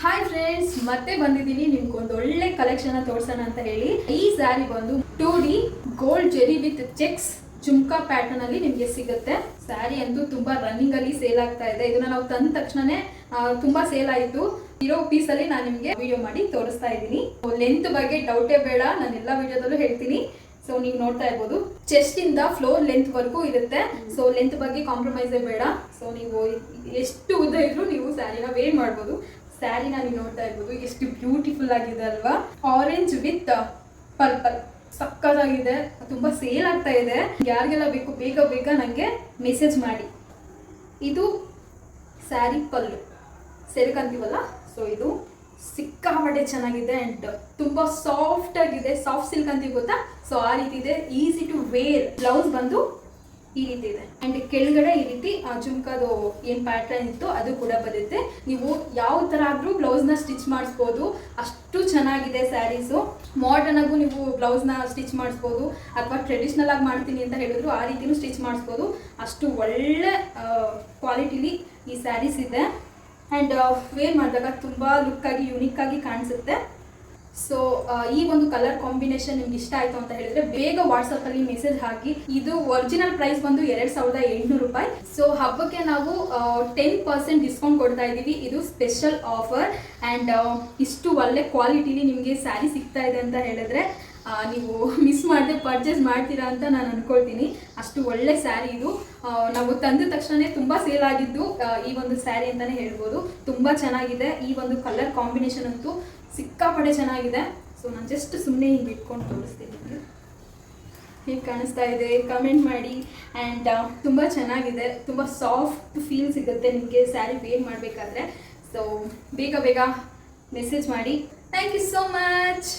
Hi friends, ಮತ್ತೆ ಬಂದಿದ್ದೀನಿ ನಿಮ್ಗೊಂದು ಒಳ್ಳೆ ಕಲೆಕ್ಷನ್ ತೋರ್ಸೋಣ ಅಂತ ಹೇಳಿ. ಈ ಸ್ಯಾರಿ ಬಂದು 2D gold Jerry with cheques jhumka pattern ಅಲ್ಲಿ ನಿಮ್ಗೆ ಸಿಗುತ್ತೆ. ಸ್ಯಾರಿ ಅಂತೂ ತುಂಬಾ ರನ್ನಿಂಗ್ ಅಲ್ಲಿ ಸೇಲ್ ಆಗ್ತಾ ಇದೆ. ಇದನ್ನ ನಾವು ತಂದ ತಕ್ಷಣನೇ ತುಂಬಾ ಸೇಲ್ ಆಯಿತು. ಇರೋ ಪೀಸ್ ಅಲ್ಲಿ ನಾನು ನಿಮ್ಗೆ ವಿಡಿಯೋ ಮಾಡಿ ತೋರಿಸ್ತಾ ಇದ್ದೀನಿ. ಲೆಂತ್ ಬಗ್ಗೆ ಡೌಟೇ ಬೇಡ, ನಾನು ಎಲ್ಲ ವಿಡಿಯೋದಲ್ಲೂ ಹೇಳ್ತೀನಿ. ಸೊ ನೀವು ನೋಡ್ತಾ ಇರ್ಬೋದು, ಚೆಸ್ಟ್ ಇಂದ ಫ್ಲೋರ್ ಲೆಂತ್ ವರ್ಗೂ ಇರುತ್ತೆ. ಸೊ ಲೆಂತ್ ಬಗ್ಗೆ ಕಾಂಪ್ರಮೈಸ್ ಬೇಡ. ಸೊ ನೀವು ಎಷ್ಟು ಉದ್ದ ಇದ್ರೂ ನೀವು ಸ್ಯಾರಿನ ವೇರ್ ಮಾಡ್ಬೋದು. ಸ್ಯಾರಿನ ನೀವು ನೋಡ್ತಾ ಇರ್ಬೋದು, ಎಷ್ಟು ಬ್ಯೂಟಿಫುಲ್ ಆಗಿದೆ ಅಲ್ವಾ. ಆರೆಂಜ್ ವಿತ್ ಪರ್ಪಲ್ ಸಕ್ಕತ್ತಾಗಿದೆ, ತುಂಬಾ ಸೇಲ್ ಆಗ್ತಾ ಇದೆ. ಯಾರಿಗೆಲ್ಲ ಬೇಕು ಬೇಗ ಬೇಗ ನನಗೆ ಮೆಸೇಜ್ ಮಾಡಿ. ಇದು ಸ್ಯಾರಿ ಪಲ್ಲು ಸೆರಕಂತೀವಲ್ಲ, ಸೊ ಇದು ಸಿಕ್ಕಾಪಟ್ಟೆ ಚೆನ್ನಾಗಿದೆ ಅಂಡ್ ತುಂಬಾ ಸಾಫ್ಟ್ ಆಗಿದೆ. ಸಾಫ್ಟ್ ಸಿಲ್ಕ್ ಅಂತೀವಿ ಗೊತ್ತಾ, ಸೊ ಆ ರೀತಿ ಇದೆ. Easy to wear. ಬ್ಲೌಸ್ ಬಂದು ಈ ರೀತಿ ಇದೆ ಅಂಡ್ ಕೆಳಗಡೆ ಈ ರೀತಿ ಜುಮ್ಕಾದು ಏನ್ ಪ್ಯಾಟರ್ನ್ ಇತ್ತು ಅದು ಕೂಡ ಬರುತ್ತೆ. ನೀವು ಯಾವ ತರ ಆದ್ರೂ ಬ್ಲೌಸ್ ನ ಸ್ಟಿಚ್ ಮಾಡಿಸ್ಬೋದು. ಅಷ್ಟು ಚೆನ್ನಾಗಿದೆ ಸ್ಯಾರೀಸು. ಮಾಡರ್ನ್ ಆಗು ನೀವು ಬ್ಲೌಸ್ ನ ಸ್ಟಿಚ್ ಮಾಡಿಸ್ಬೋದು, ಅಥವಾ ಟ್ರೆಡಿಷನಲ್ ಆಗಿ ಮಾಡ್ತೀನಿ ಅಂತ ಹೇಳಿದ್ರು ಆ ರೀತಿನೂ ಸ್ಟಿಚ್ ಮಾಡಿಸ್ಬೋದು. ಅಷ್ಟು ಒಳ್ಳೆ ಕ್ವಾಲಿಟಿಲಿ ಈ ಸ್ಯಾರೀಸ್ ಇದೆ ಆ್ಯಂಡ್ ವೇರ್ ಮಾಡಿದಾಗ ತುಂಬ ಲುಕ್ಕಾಗಿ ಯುನೀಕ್ ಆಗಿ ಕಾಣಿಸುತ್ತೆ. ಸೊ ಈ ಒಂದು ಕಲರ್ ಕಾಂಬಿನೇಷನ್ ನಿಮ್ಗೆ ಇಷ್ಟ ಆಯಿತು ಅಂತ ಹೇಳಿದ್ರೆ ಬೇಗ ವಾಟ್ಸಪ್ಪಲ್ಲಿ ಮೆಸೇಜ್ ಹಾಕಿ. ಇದು ಒರಿಜಿನಲ್ ಪ್ರೈಸ್ ಬಂದು 2800 ರೂಪಾಯಿ. ಸೊ ಹಬ್ಬಕ್ಕೆ ನಾವು 10% ಡಿಸ್ಕೌಂಟ್ ಕೊಡ್ತಾ ಇದ್ದೀವಿ. ಇದು ಸ್ಪೆಷಲ್ ಆಫರ್ ಆ್ಯಂಡ್ ಇಷ್ಟು ಒಳ್ಳೆ ಕ್ವಾಲಿಟಿಲಿ ನಿಮಗೆ ಸ್ಯಾರಿ ಸಿಗ್ತಾ ಇದೆ ಅಂತ ಹೇಳಿದ್ರೆ ನೀವು ಮಿಸ್ ಮಾಡದೆ ಪರ್ಚೇಸ್ ಮಾಡ್ತೀರಾ ಅಂತ ನಾನು ಅನ್ಕೊಳ್ತೀನಿ. ಅಷ್ಟು ಒಳ್ಳೆ ಸ್ಯಾರಿ ಇದು. ನಾವು ತಂದ ತಕ್ಷಣ ತುಂಬ ಸೇಲ್ ಆಗಿದ್ದು ಈ ಒಂದು ಸ್ಯಾರಿ ಅಂತಲೇ ಹೇಳ್ಬೋದು. ತುಂಬ ಚೆನ್ನಾಗಿದೆ. ಈ ಒಂದು ಕಲರ್ ಕಾಂಬಿನೇಷನ್ ಅಂತೂ ಸಿಕ್ಕಾಪಟ್ಟೆ ಚೆನ್ನಾಗಿದೆ. ಸೊ ನಾನು ಜಸ್ಟ್ ಸುಮ್ಮನೆ ಹಿಂಗೆ ಇಟ್ಕೊಂಡು ತೋರಿಸ್ತೀನಿ. ಹೇಗೆ ಕಾಣಿಸ್ತಾ ಇದೆ ಕಮೆಂಟ್ ಮಾಡಿ. ಆ್ಯಂಡ್ ತುಂಬ ಚೆನ್ನಾಗಿದೆ. ತುಂಬ ಸಾಫ್ಟ್ ಫೀಲ್ ಸಿಗುತ್ತೆ ನಿಮಗೆ ಸ್ಯಾರಿ ವೇರ್ ಮಾಡಬೇಕಾದ್ರೆ. ಸೊ ಬೇಗ ಬೇಗ ಮೆಸೇಜ್ ಮಾಡಿ. Thank you so much.